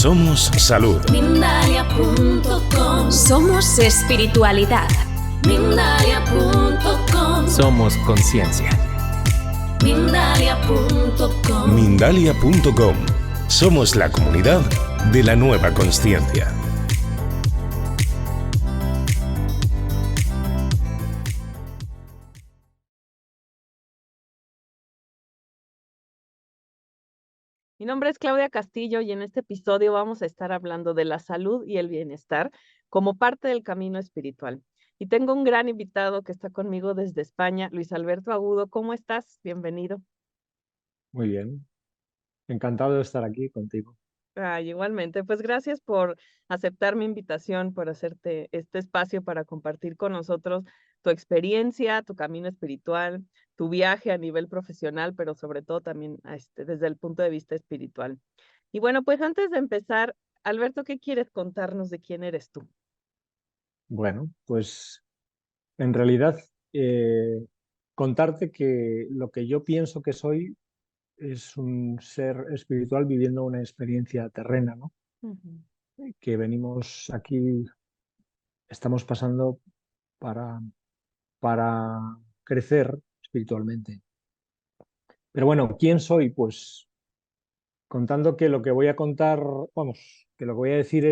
Somos salud. Mindalia.com. Somos espiritualidad. Mindalia.com. Somos conciencia. Mindalia.com. Mindalia.com. Somos la comunidad de la nueva consciencia. Mi nombre es Claudia Castillo y en este episodio vamos a estar hablando de la salud y el bienestar como parte del camino espiritual. Y tengo un gran invitado que está conmigo desde España, Luis Alberto Agudo. ¿Cómo estás? Bienvenido. Muy bien, encantado de estar aquí contigo. Igualmente, pues gracias por aceptar mi invitación, por hacerte este espacio para compartir con nosotros tu experiencia, tu camino espiritual, tu viaje a nivel profesional, pero sobre todo también desde el punto de vista espiritual. Y bueno, pues antes de empezar, Alberto, ¿qué quieres contarnos de quién eres tú? Bueno, pues en realidad contarte que lo que yo pienso que soy es un ser espiritual viviendo una experiencia terrena, ¿no? Ujú. Que venimos aquí, estamos pasando para, para crecer espiritualmente. Pero bueno, ¿quién soy? Pues contando que lo que voy a contar, vamos, que lo que voy a decir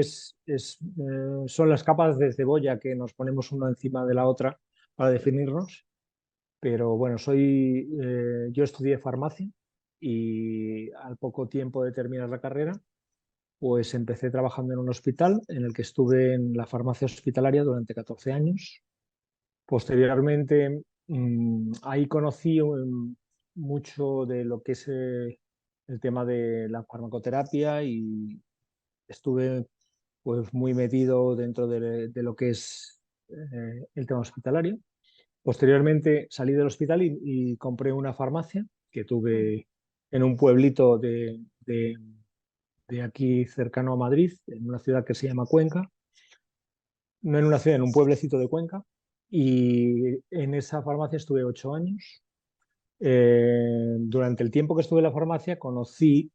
son las capas de cebolla que nos ponemos una encima de la otra para definirnos. Pero bueno, yo estudié farmacia y al poco tiempo de terminar la carrera, pues empecé trabajando en un hospital en el que estuve en la farmacia hospitalaria durante 14 años. Posteriormente, ahí conocí mucho de lo que es el tema de la farmacoterapia y estuve pues muy metido dentro de lo que es el tema hospitalario. Posteriormente salí del hospital y compré una farmacia que tuve en un pueblito de aquí cercano a Madrid, en una ciudad que se llama Cuenca, no en una ciudad, en un pueblecito de Cuenca, y en esa farmacia estuve 8 años. Durante el tiempo que estuve en la farmacia conocí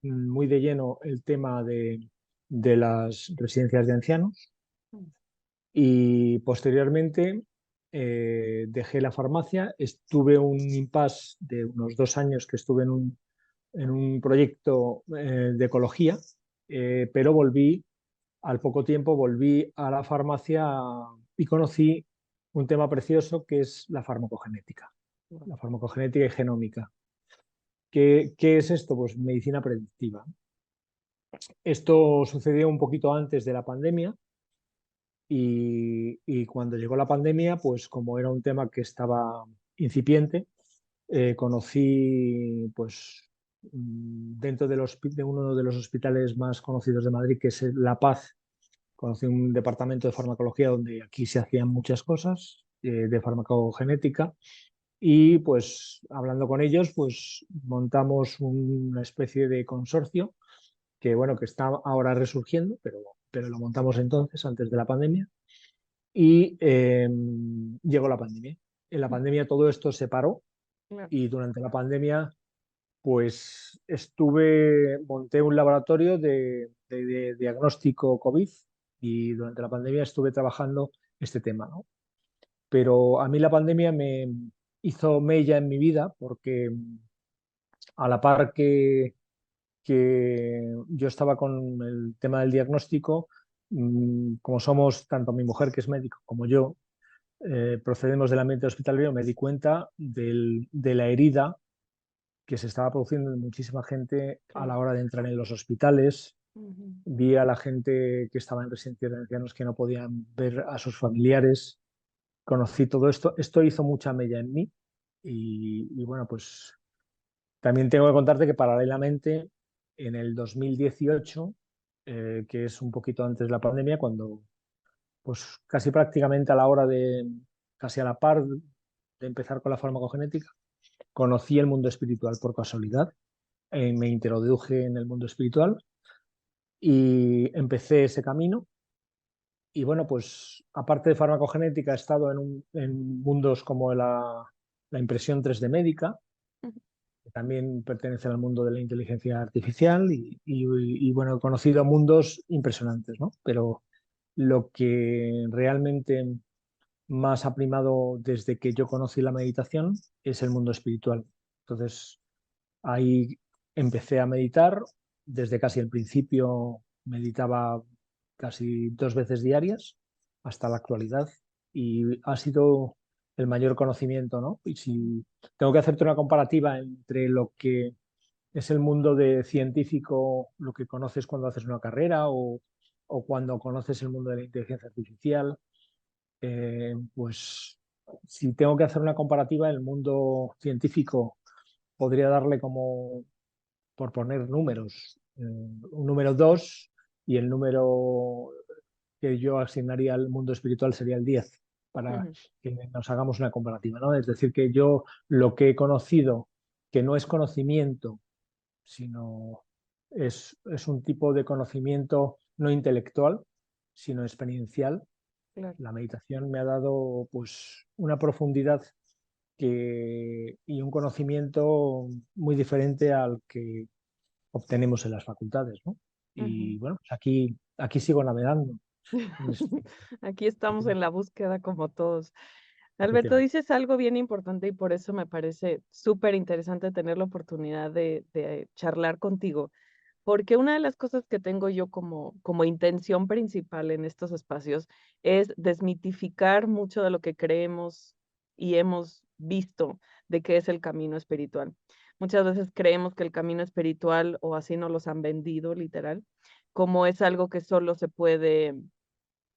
muy de lleno el tema de las residencias de ancianos y posteriormente dejé la farmacia, estuve un impasse de unos 2 años que estuve en un proyecto de ecología, pero al poco tiempo volví a la farmacia y conocí un tema precioso que es la farmacogenética y genómica. ¿Qué es esto? Pues medicina predictiva. Esto sucedió un poquito antes de la pandemia y cuando llegó la pandemia, pues como era un tema que estaba incipiente, conocí pues dentro de uno de los hospitales más conocidos de Madrid, que es La Paz, conocí un departamento de farmacología donde aquí se hacían muchas cosas de farmacogenética y pues hablando con ellos pues montamos una especie de consorcio que bueno que está ahora resurgiendo, pero lo montamos entonces antes de la pandemia y llegó la pandemia. En la pandemia todo esto se paró Claro. y durante la pandemia pues monté un laboratorio de diagnóstico COVID y durante la pandemia estuve trabajando este tema, ¿no? Pero a mí la pandemia me hizo mella en mi vida porque a la par que yo estaba con el tema del diagnóstico, como somos tanto mi mujer que es médico como yo, procedemos del ambiente hospitalario, me di cuenta de la herida que se estaba produciendo en muchísima gente a la hora de entrar en los hospitales. Ujú. Vi a la gente que estaba en residencias de ancianos que no podían ver a sus familiares. Conocí todo esto. Esto hizo mucha mella en mí. Y bueno, pues también tengo que contarte que paralelamente en el 2018, que es un poquito antes de la pandemia, cuando pues casi prácticamente casi a la par de empezar con la farmacogenética, conocí el mundo espiritual por casualidad. Me introduje en el mundo espiritual y empecé ese camino. Y bueno, pues aparte de farmacogenética, he estado en mundos como la impresión 3D médica, que también pertenece al mundo de la inteligencia artificial bueno, he conocido mundos impresionantes, ¿no? Pero lo que realmente más ha primado desde que yo conocí la meditación es el mundo espiritual. Entonces, ahí empecé a meditar, desde casi el principio meditaba casi 2 veces diarias hasta la actualidad y ha sido el mayor conocimiento, ¿no? Y si tengo que hacerte una comparativa entre lo que es el mundo de científico, lo que conoces cuando haces una carrera o cuando conoces el mundo de la inteligencia artificial, pues si tengo que hacer una comparativa, el mundo científico podría darle como, por poner números, un número 2 y el número que yo asignaría al mundo espiritual sería el 10 para Ujú, que nos hagamos una comparativa, ¿no? Es decir, que yo lo que he conocido, que no es conocimiento, sino es un tipo de conocimiento no intelectual, sino experiencial. claro. La meditación me ha dado pues una profundidad y un conocimiento muy diferente al que obtenemos en las facultades, ¿no? Ujú. Y bueno, pues aquí sigo navegando. en este- Aquí estamos en la búsqueda como todos. Alberto, Efectivamente. dices algo bien importante y por eso me parece súper interesante tener la oportunidad de charlar contigo, porque una de las cosas que tengo yo como intención principal en estos espacios es desmitificar mucho de lo que creemos y hemos visto de qué es el camino espiritual. Muchas veces creemos que el camino espiritual, o así nos los han vendido literal, como es algo que solo se puede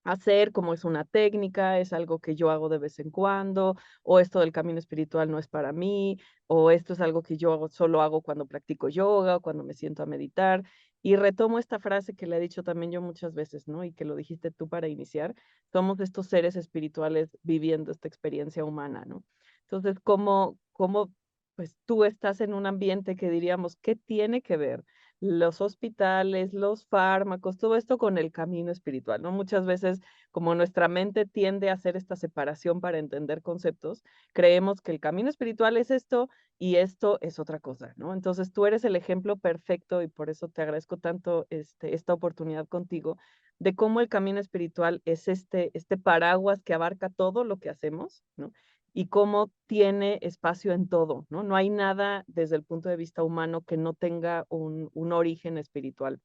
hacer, como es una técnica, es algo que yo hago de vez en cuando, o esto del camino espiritual no es para mí, o esto es algo que yo solo hago cuando practico yoga o cuando me siento a meditar. Y retomo esta frase que le he dicho también yo muchas veces, ¿no? Y que lo dijiste tú para iniciar, somos estos seres espirituales viviendo esta experiencia humana, ¿no? Entonces, ¿cómo pues tú estás en un ambiente que diríamos, ¿qué tiene que ver los hospitales, los fármacos, todo esto con el camino espiritual, ¿no? Muchas veces, como nuestra mente tiende a hacer esta separación para entender conceptos, creemos que el camino espiritual es esto y esto es otra cosa, ¿no? Entonces tú eres el ejemplo perfecto y por eso te agradezco tanto esta oportunidad contigo de cómo el camino espiritual es este paraguas que abarca todo lo que hacemos, ¿no? Y cómo tiene espacio en todo, ¿no? No hay nada desde el punto de vista humano que no tenga un origen espiritual.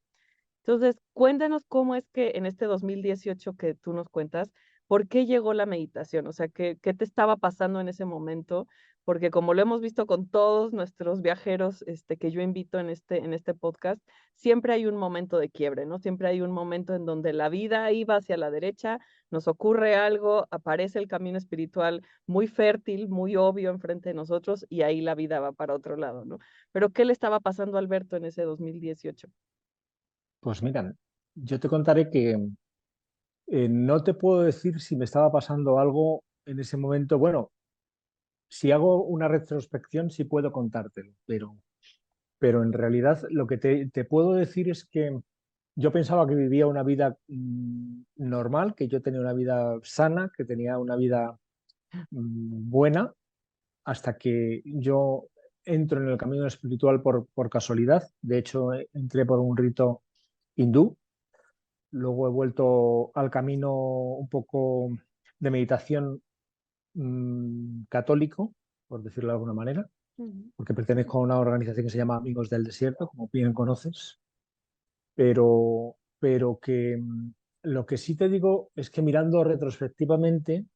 Entonces, cuéntanos cómo es que en este 2018 que tú nos cuentas, ¿por qué llegó la meditación? O sea, ¿qué te estaba pasando en ese momento? Porque como lo hemos visto con todos nuestros viajeros que yo invito en este podcast, siempre hay un momento de quiebre, ¿no? Siempre hay un momento en donde la vida iba hacia la derecha, nos ocurre algo, aparece el camino espiritual muy fértil, muy obvio enfrente de nosotros y ahí la vida va para otro lado, ¿no? Pero ¿qué le estaba pasando a Alberto en ese 2018? Pues mira, yo te contaré que no te puedo decir si me estaba pasando algo en ese momento. Bueno, si hago una retrospección sí puedo contártelo, pero en realidad lo que te puedo decir es que yo pensaba que vivía una vida normal, que yo tenía una vida sana, que tenía una vida buena, hasta que yo entro en el camino espiritual por casualidad. De hecho, entré por un rito hindú, luego he vuelto al camino un poco de meditación católico, por decirlo de alguna manera, Ujú. porque pertenezco a una organización que se llama Amigos del Desierto, como bien conoces, pero que lo que sí te digo es que mirando retrospectivamente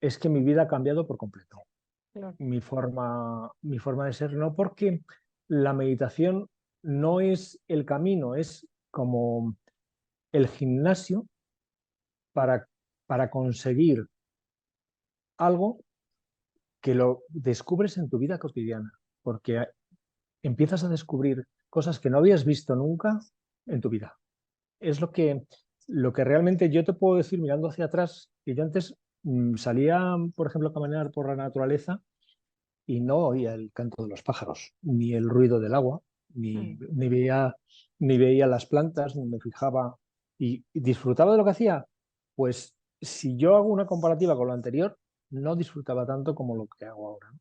es que mi vida ha cambiado por completo. Claro. Mi forma de ser, no porque la meditación no es el camino, es como el gimnasio para, para conseguir algo que lo descubres en tu vida cotidiana, porque empiezas a descubrir cosas que no habías visto nunca en tu vida. Es lo que realmente yo te puedo decir mirando hacia atrás, que yo antes salía, por ejemplo, a caminar por la naturaleza y no oía el canto de los pájaros, ni el ruido del agua, ni, Mm. ni veía, ni veía las plantas, ni me fijaba y disfrutaba de lo que hacía. Pues si yo hago una comparativa con lo anterior, no disfrutaba tanto como lo que hago ahora, ¿no?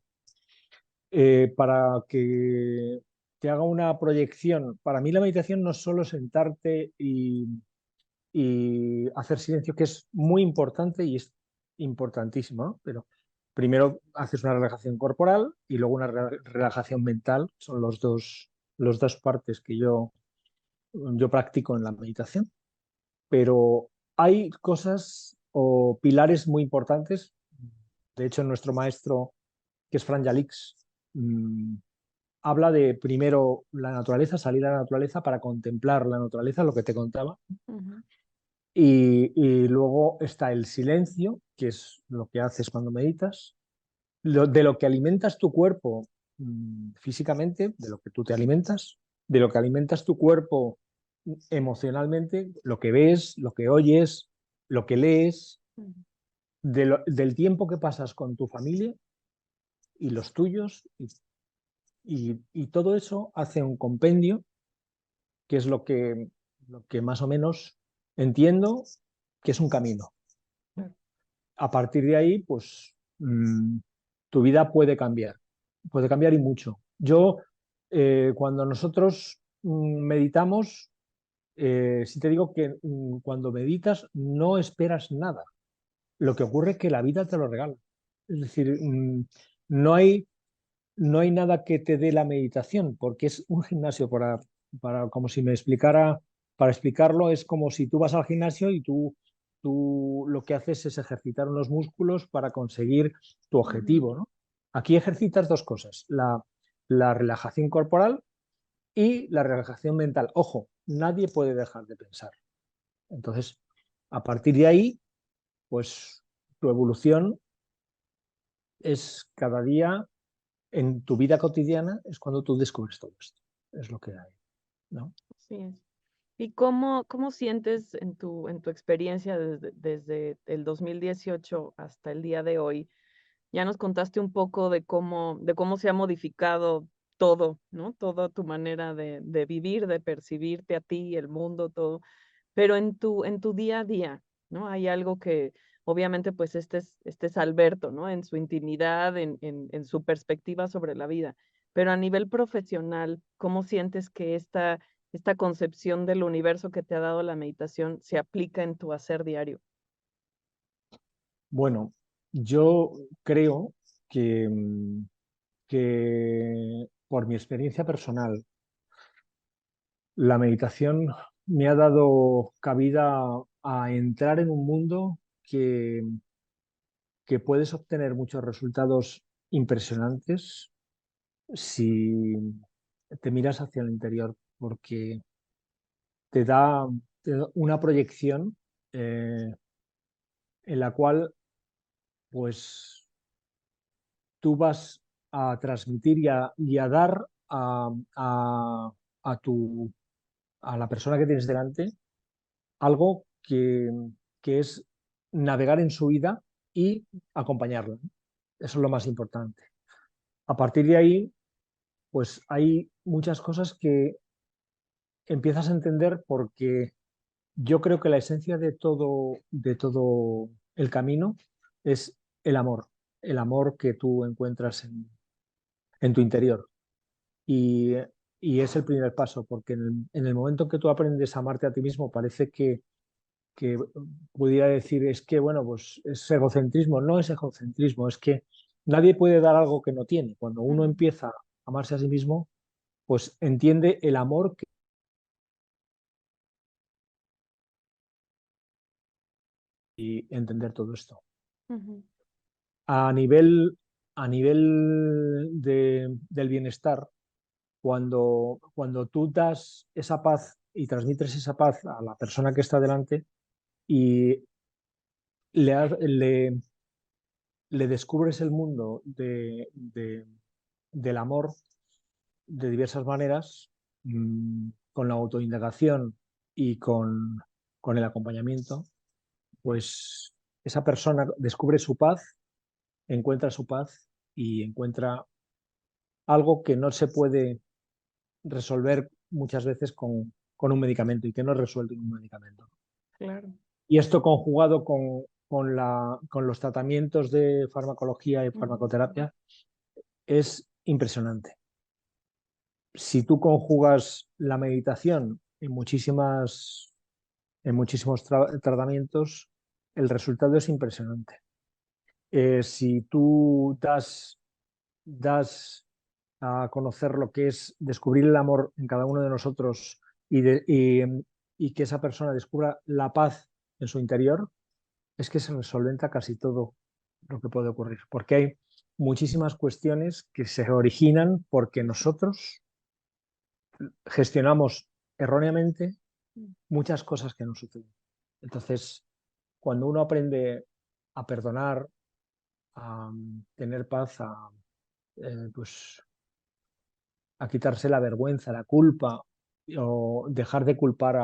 para que te haga una proyección. Para mí la meditación no es solo sentarte y hacer silencio, que es muy importante y es importantísimo, ¿no? Pero primero haces una relajación corporal y luego una relajación mental. Son los dos partes que yo practico en la meditación. Pero hay cosas o pilares muy importantes. De hecho, nuestro maestro, que es Fran Jalix, habla de primero la naturaleza, salir a la naturaleza para contemplar la naturaleza, lo que te contaba. Ujú, Y luego está el silencio, que es lo que haces cuando meditas, de lo que alimentas tu cuerpo físicamente, de lo que tú te alimentas, de lo que alimentas tu cuerpo emocionalmente, lo que ves, lo que oyes, lo que lees, ujú, del tiempo que pasas con tu familia y los tuyos, y todo eso hace un compendio, que es lo que más o menos entiendo que es un camino. claro. A partir de ahí, pues tu vida puede cambiar y mucho. Yo, cuando nosotros meditamos, sí te digo que cuando meditas no esperas nada. Lo que ocurre es que la vida te lo regala. Es decir, no hay, no hay nada que te dé la meditación, porque es un gimnasio como si me explicara, para explicarlo, es como si tú vas al gimnasio y tú lo que haces es ejercitar unos músculos para conseguir tu Ujú, objetivo, ¿no? Aquí ejercitas dos cosas, la relajación corporal y la relajación mental. Ojo, nadie puede dejar de pensar. Entonces, a partir de ahí, pues tu evolución es cada día en tu vida cotidiana, es cuando tú descubres todo esto. Es lo que hay, ¿no? así es. ¿Y cómo sientes en tu experiencia desde el 2018 hasta el día de hoy? Ya nos contaste un poco de cómo se ha modificado todo, ¿no? Toda tu manera de vivir, de percibirte a ti, el mundo, todo. Pero en tu día a día, ¿no? Hay algo que obviamente pues este es Alberto, ¿no? En su intimidad, en su perspectiva sobre la vida. Pero a nivel profesional, ¿cómo sientes que esta concepción del universo que te ha dado la meditación se aplica en tu hacer diario? Bueno, yo creo que por mi experiencia personal, la meditación me ha dado cabida a entrar en un mundo que puedes obtener muchos resultados impresionantes si te miras hacia el interior, porque te da, te da una proyección en la cual pues tú vas a transmitir y a dar a tu, a la persona que tienes delante algo que es navegar en su vida y acompañarla, ¿no? Eso es lo más importante. A partir de ahí, pues hay muchas cosas que empiezas a entender porque yo creo que la esencia de todo el camino es el amor que tú encuentras en tu interior. Y, y es el primer paso, porque en el momento que tú aprendes a amarte a ti mismo, parece que pudiera decir, es que, bueno, pues es egocentrismo. No es egocentrismo, es que nadie puede dar algo que no tiene. Cuando uno Ujú, empieza a amarse a sí mismo, pues entiende el amor y entender todo esto. ujú, A nivel, a nivel del bienestar, cuando tú das esa paz y transmites esa paz a la persona que está delante y le, le descubres el mundo del amor de diversas maneras, con la autoindagación y con el acompañamiento, pues esa persona descubre su paz y encuentra algo que no se puede resolver muchas veces con un medicamento y que no es resuelto en un medicamento. claro. Y esto conjugado con los tratamientos de farmacología y Ujú, farmacoterapia es impresionante. Si tú conjugas la meditación en muchísimos tratamientos, el resultado es impresionante. Si tú das a conocer lo que es descubrir el amor en cada uno de nosotros y que esa persona descubra la paz en su interior, es que se resolventa casi todo lo que puede ocurrir, porque hay muchísimas cuestiones que se originan porque nosotros gestionamos erróneamente muchas cosas que nos suceden. Entonces, cuando uno aprende a perdonar, a tener paz, pues, a quitarse la vergüenza, la culpa o dejar de culpar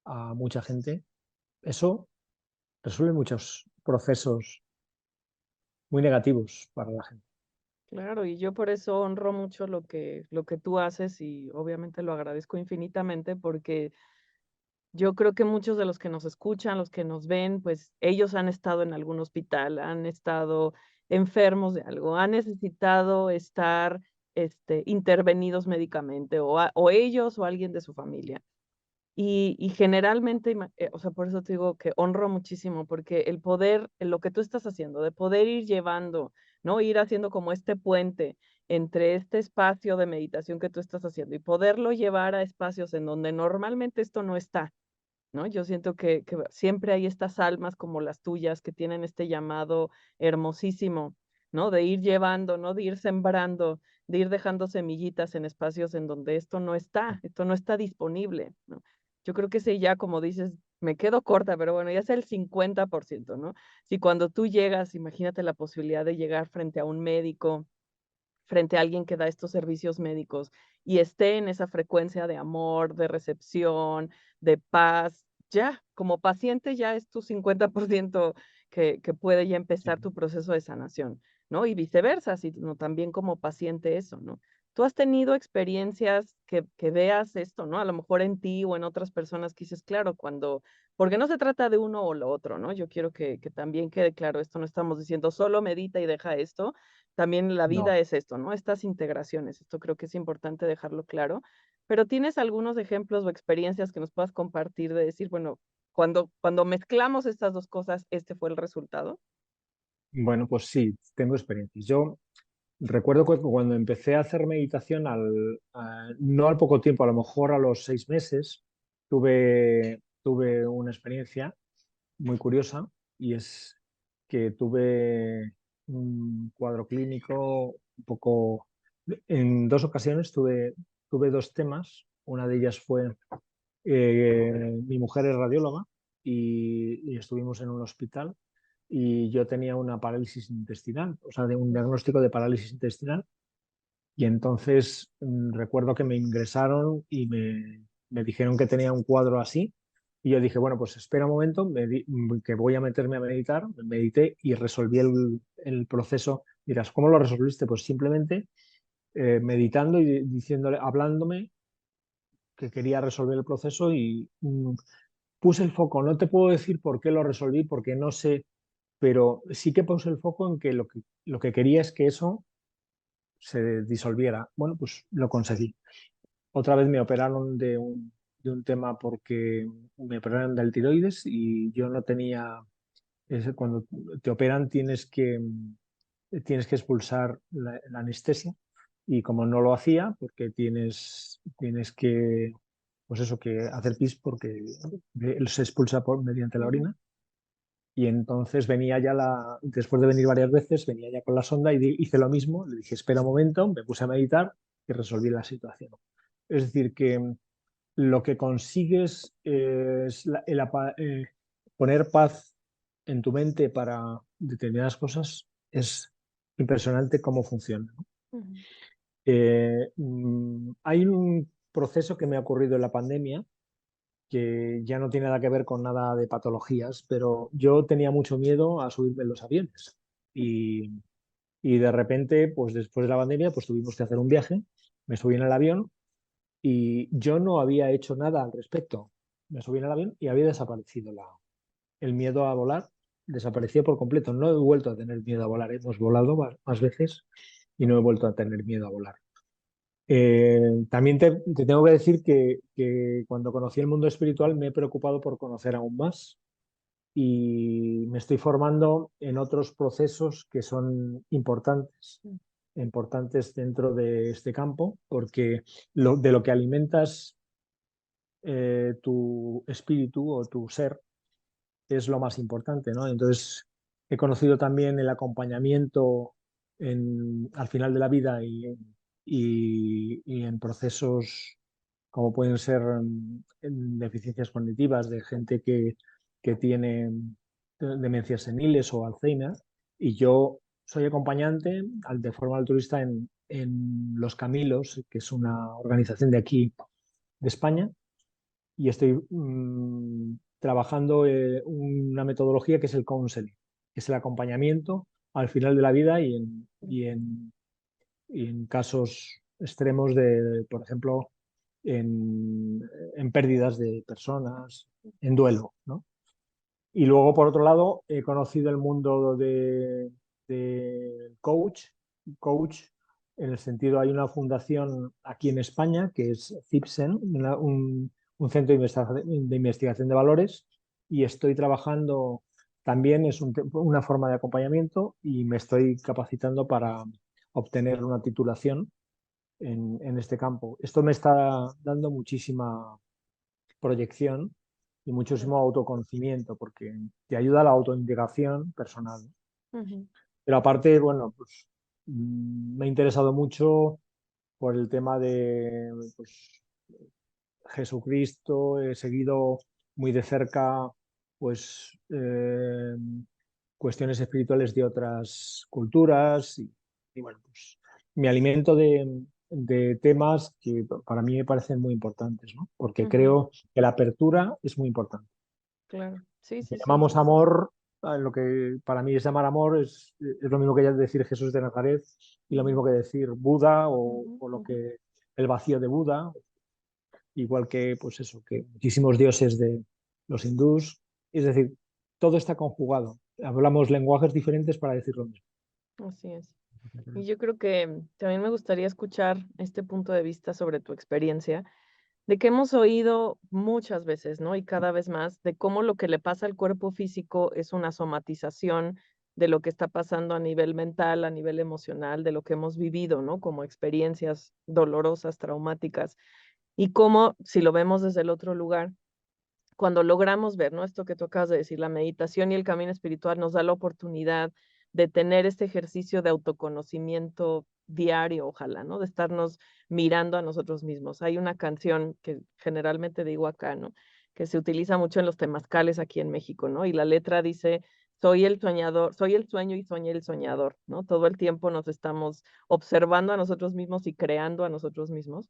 a mucha gente, eso resuelve muchos procesos muy negativos para la gente. Claro, y yo por eso honro mucho lo que tú haces y obviamente lo agradezco infinitamente porque yo creo que muchos de los que nos escuchan, los que nos ven, pues ellos han estado en algún hospital, han estado enfermos de algo, han necesitado estar intervenidos médicamente o ellos o alguien de su familia. Y generalmente, o sea, por eso te digo que honro muchísimo, porque el poder, lo que tú estás haciendo, de poder ir llevando, ¿no? Ir haciendo como este puente entre este espacio de meditación que tú estás haciendo y poderlo llevar a espacios en donde normalmente esto no está, ¿no? Yo siento que siempre hay estas almas como las tuyas que tienen este llamado hermosísimo, ¿no? De ir llevando, ¿no? De ir sembrando, de ir dejando semillitas en espacios en donde esto no está disponible, ¿no? Yo creo que ese ya, como dices, me quedo corta, pero bueno, ya es el 50%, ¿no? Si cuando tú llegas, imagínate la posibilidad de llegar frente a un médico, frente a alguien que da estos servicios médicos y esté en esa frecuencia de amor, de recepción, de paz, ya, como paciente ya es tu 50% que puede ya empezar tu proceso de sanación, ¿no? Y viceversa, sino también como paciente eso, ¿no? ¿Tú has tenido experiencias que veas esto, ¿no? A lo mejor en ti o en otras personas que dices, claro, porque no se trata de uno o lo otro, ¿no? Yo quiero que también quede claro esto, no estamos diciendo solo medita y deja esto, también la vida No. es esto, ¿no? Estas integraciones, esto creo que es importante dejarlo claro, pero ¿tienes algunos ejemplos o experiencias que nos puedas compartir de decir, bueno, cuando mezclamos estas dos cosas, este fue el resultado? Bueno, pues sí, tengo experiencias. Yo recuerdo que cuando empecé a hacer meditación, no al poco tiempo, a lo mejor a los 6 meses, tuve una experiencia muy curiosa y es que tuve un cuadro clínico un poco... En 2 ocasiones tuve 2 temas. Una de ellas fue, mi mujer es radióloga y estuvimos en un hospital y yo tenía una parálisis intestinal, o sea, de un diagnóstico de parálisis intestinal. Y entonces recuerdo que me ingresaron y me dijeron que tenía un cuadro así. Y yo dije, bueno, pues espera un momento, que voy a meterme a meditar. Medité y resolví el proceso. Dirás, ¿cómo lo resolviste? Pues simplemente meditando y diciéndole, hablándome que quería resolver el proceso y puse el foco. No te puedo decir por qué lo resolví, porque no sé, pero sí que puse el foco en que lo que quería es que eso se disolviera. Bueno, pues lo conseguí. Otra vez me operaron de un tema porque me operaron del tiroides y yo no tenía, cuando te operan tienes que expulsar la anestesia y como no lo hacía, porque tienes que, pues eso, que hacer pis porque él se expulsa mediante la Ujú. orina. Y entonces después de venir varias veces, venía ya con la sonda y hice lo mismo. Le dije, espera un momento, me puse a meditar y resolví la situación. Es decir, que lo que consigues es poner paz en tu mente para determinadas cosas. Es impresionante cómo funciona, ¿no? Ujú. Hay un proceso que me ha ocurrido en la pandemia que ya no tiene nada que ver con nada de patologías, pero yo tenía mucho miedo a subirme en los aviones. Y, y de repente, pues después de la pandemia, pues tuvimos que hacer un viaje. Me subí en el avión y yo no había hecho nada al respecto. Me subí en el avión y había desaparecido el miedo a volar, desapareció por completo. No he vuelto a tener miedo a volar. Hemos volado más veces y no he vuelto a tener miedo a volar. También te tengo que decir que cuando conocí el mundo espiritual me he preocupado por conocer aún más y me estoy formando en otros procesos que son importantes dentro de este campo, porque de lo que alimentas tu espíritu o tu ser es lo más importante, ¿no? Entonces, he conocido también el acompañamiento al final de la vida y en procesos como pueden ser en deficiencias cognitivas de gente que tiene demencias seniles o Alzheimer, y yo soy acompañante de forma altruista en Los Camilos, que es una organización de aquí, de España, y estoy trabajando una metodología que es el counseling, que es el acompañamiento al final de la vida y en casos extremos de, por ejemplo, en pérdidas de personas, en duelo, ¿no? Y luego, por otro lado, he conocido el mundo de coach, en el sentido, hay una fundación aquí en España que es CIPSEN, un centro de investigación de valores, y estoy trabajando también, es una forma de acompañamiento y me estoy capacitando para obtener una titulación en este campo. Esto me está dando muchísima proyección y muchísimo autoconocimiento porque te ayuda a la autointegración personal. Ujú. Pero aparte, bueno, pues me ha interesado mucho por el tema de pues, Jesucristo, he seguido muy de cerca pues cuestiones espirituales de otras culturas y bueno, pues me alimento de temas que para mí me parecen muy importantes, ¿no? Porque Ujú. creo que la apertura es muy importante. Claro, sí, Que sí, sí. llamamos amor, lo que para mí es llamar amor es lo mismo que decir Jesús de Nazaret y lo Ujú, mismo que decir Buda ujú, o lo ujú. que el vacío de Buda, igual que pues eso, que muchísimos dioses de los hindús, es decir, todo está conjugado. Hablamos lenguajes diferentes para decir lo mismo. Así es. Y yo creo que también me gustaría escuchar este punto de vista sobre tu experiencia, de que hemos oído muchas veces, ¿no? Y cada vez más, de cómo lo que le pasa al cuerpo físico es una somatización de lo que está pasando a nivel mental, a nivel emocional, de lo que hemos vivido, ¿no? Como experiencias dolorosas, traumáticas. Y cómo, si lo vemos desde el otro lugar, cuando logramos ver, ¿no? Esto que tú acabas de decir, la meditación y el camino espiritual nos da la oportunidad de tener este ejercicio de autoconocimiento diario, ojalá, ¿no? De estarnos mirando a nosotros mismos. Hay una canción que generalmente digo acá, ¿no? Que se utiliza mucho en los temazcales aquí en México, ¿no? Y la letra dice, soy el soñador, soy el sueño y soñé el soñador, ¿no? Todo el tiempo nos estamos observando a nosotros mismos y creando a nosotros mismos.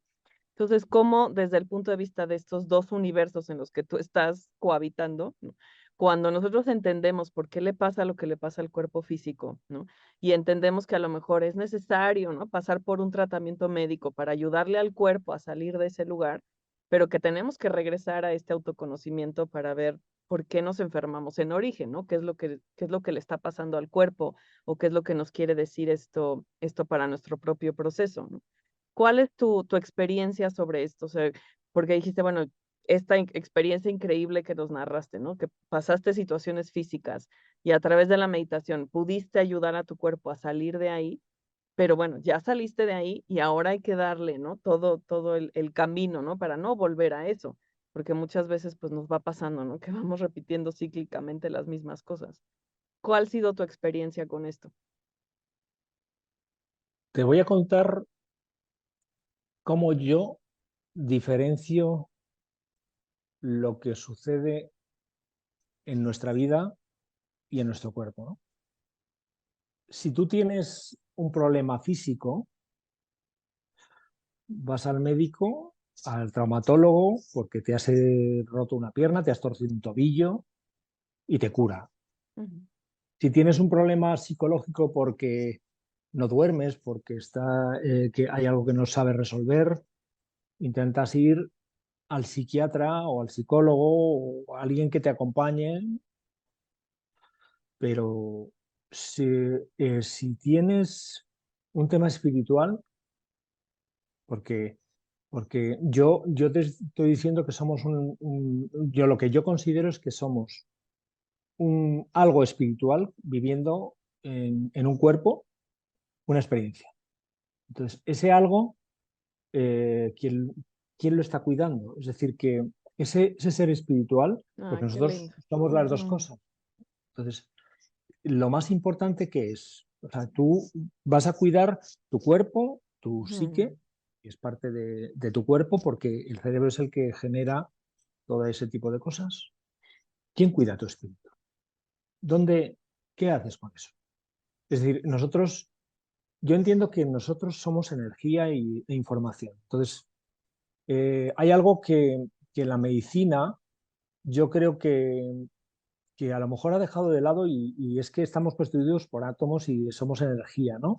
Entonces, ¿cómo desde el punto de vista de estos dos universos en los que tú estás cohabitando, ¿no? Cuando nosotros entendemos por qué le pasa lo que le pasa al cuerpo físico, ¿no? Y entendemos que a lo mejor es necesario, ¿no? Pasar por un tratamiento médico para ayudarle al cuerpo a salir de ese lugar, pero que tenemos que regresar a este autoconocimiento para ver por qué nos enfermamos en origen, ¿no? Qué es lo que le está pasando al cuerpo o qué es lo que nos quiere decir esto para nuestro propio proceso, ¿no? ¿Cuál es tu experiencia sobre esto? O sea, porque dijiste, bueno, esta experiencia increíble que nos narraste, ¿no? Que pasaste situaciones físicas y a través de la meditación pudiste ayudar a tu cuerpo a salir de ahí, pero bueno, ya saliste de ahí y ahora hay que darle, ¿no? Todo el camino, ¿no? Para no volver a eso, porque muchas veces pues nos va pasando, ¿no? Que vamos repitiendo cíclicamente las mismas cosas. ¿Cuál ha sido tu experiencia con esto? Te voy a contar cómo yo diferencio lo que sucede en nuestra vida y en nuestro cuerpo, ¿no? Si tú tienes un problema físico, vas al médico, al traumatólogo, porque te has roto una pierna, te has torcido un tobillo y te cura. Ujú, Si tienes un problema psicológico porque no duermes, que hay algo que no sabes resolver, intentas ir al psiquiatra o al psicólogo o a alguien que te acompañe, pero si tienes un tema espiritual, porque yo te estoy diciendo que somos yo lo que yo considero es que somos algo espiritual viviendo en un cuerpo, una experiencia. Entonces, ese algo, ¿quién lo está cuidando? Es decir, que ese ser espiritual, porque Ay, qué nosotros lindo. somos las dos Ujú, cosas. Entonces, lo más importante que es, o sea, tú vas a cuidar tu cuerpo, tu ujú. psique, que es parte de tu cuerpo, porque el cerebro es el que genera todo ese tipo de cosas. ¿Quién cuida tu espíritu? ¿Dónde, qué haces con eso? Es decir, yo entiendo que nosotros somos energía e información. Entonces, hay algo que la medicina, yo creo que a lo mejor ha dejado de lado y es que estamos constituidos por átomos y somos energía, ¿no?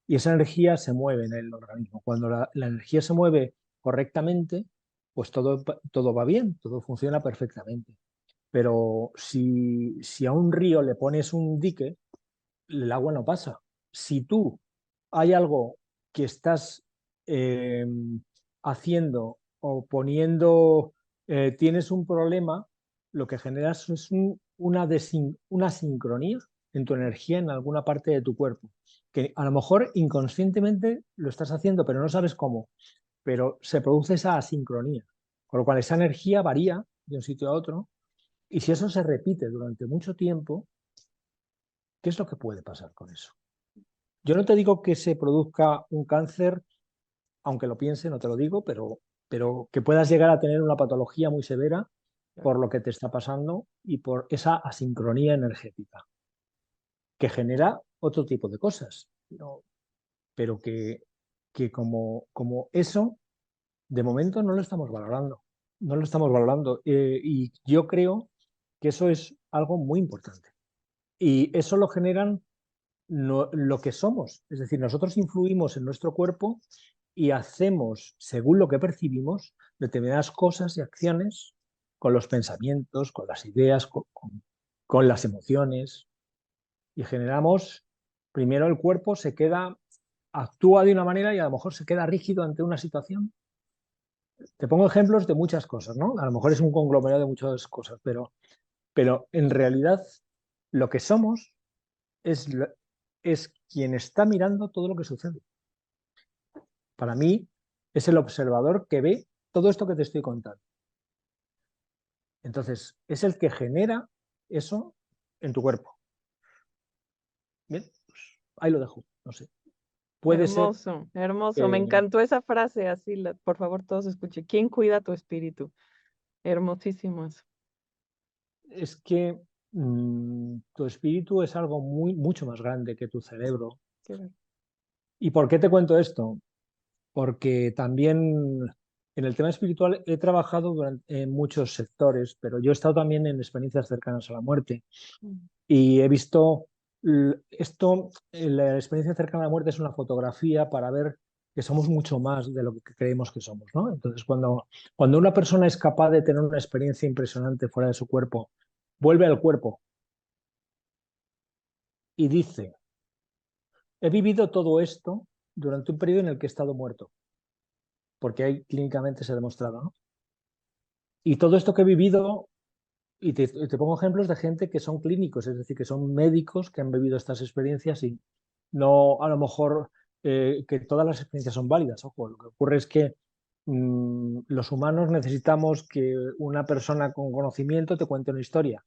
Y esa energía se mueve en el organismo. Cuando la energía se mueve correctamente, pues todo va bien, todo funciona perfectamente. Pero si a un río le pones un dique, el agua no pasa. Si tú hay algo que estás eh, haciendo o poniendo, tienes un problema, lo que generas es una sincronía en tu energía en alguna parte de tu cuerpo, que a lo mejor inconscientemente lo estás haciendo, pero no sabes cómo, pero se produce esa asincronía, con lo cual esa energía varía de un sitio a otro, y si eso se repite durante mucho tiempo, ¿qué es lo que puede pasar con eso? Yo no te digo que se produzca un cáncer, aunque lo piense, no te lo digo, pero que puedas llegar a tener una patología muy severa por lo que te está pasando y por esa asincronía energética, que genera otro tipo de cosas, pero que como eso, de momento no lo estamos valorando. No lo estamos valorando. Y yo creo que eso es algo muy importante. Y eso lo generan lo que somos. Es decir, nosotros influimos en nuestro cuerpo y hacemos, según lo que percibimos, determinadas cosas y acciones con los pensamientos, con las ideas, con las emociones. Y generamos, primero el cuerpo actúa de una manera y a lo mejor se queda rígido ante una situación. Te pongo ejemplos de muchas cosas, ¿no? A lo mejor es un conglomerado de muchas cosas, pero en realidad lo que somos es, es quien está mirando todo lo que sucede. Para mí es el observador que ve todo esto que te estoy contando. Entonces, es el que genera eso en tu cuerpo. Bien, pues ahí lo dejo, no sé. Puede ser Hermoso, hermoso. Me que encantó esa frase, así, por favor, todos escuchen. ¿Quién cuida tu espíritu? Hermosísimo eso. es que tu espíritu es algo mucho más grande que tu cerebro. Qué ver- ¿Y por qué te cuento esto? Porque también en el tema espiritual he trabajado en muchos sectores, pero yo he estado también en experiencias cercanas a la muerte Mm. y he visto esto, la experiencia cercana a la muerte es una fotografía para ver que somos mucho más de lo que creemos que somos, ¿no? Entonces, cuando una persona es capaz de tener una experiencia impresionante fuera de su cuerpo, vuelve al cuerpo y dice, he vivido todo esto durante un periodo en el que he estado muerto, porque ahí clínicamente se ha demostrado, ¿no? Y todo esto que he vivido, y te pongo ejemplos de gente que son clínicos, es decir, que son médicos que han vivido estas experiencias y no a lo mejor que todas las experiencias son válidas. Ojo, lo que ocurre es que los humanos necesitamos que una persona con conocimiento te cuente una historia.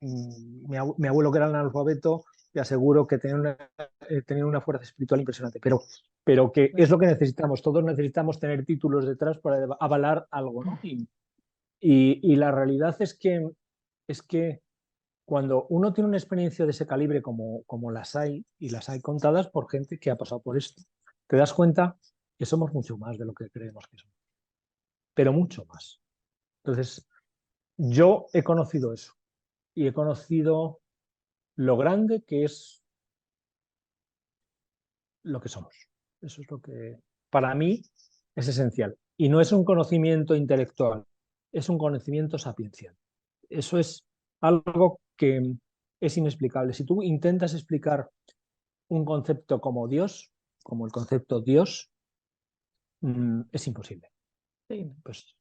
Mi abuelo, que era analfabeto, te aseguro que tenía una fuerza espiritual impresionante, pero que es lo que necesitamos. Todos necesitamos tener títulos detrás para avalar algo, ¿no? Y la realidad es que cuando uno tiene una experiencia de ese calibre como las hay, y las hay contadas por gente que ha pasado por esto, te das cuenta que somos mucho más de lo que creemos que somos, pero mucho más. Entonces, yo he conocido eso y he conocido lo grande que es lo que somos. Eso es lo que para mí es esencial. Y no es un conocimiento intelectual, es un conocimiento sapiencial. Eso es algo que es inexplicable. Si tú intentas explicar un concepto como Dios, como el concepto Dios, es imposible. Sí. Pues,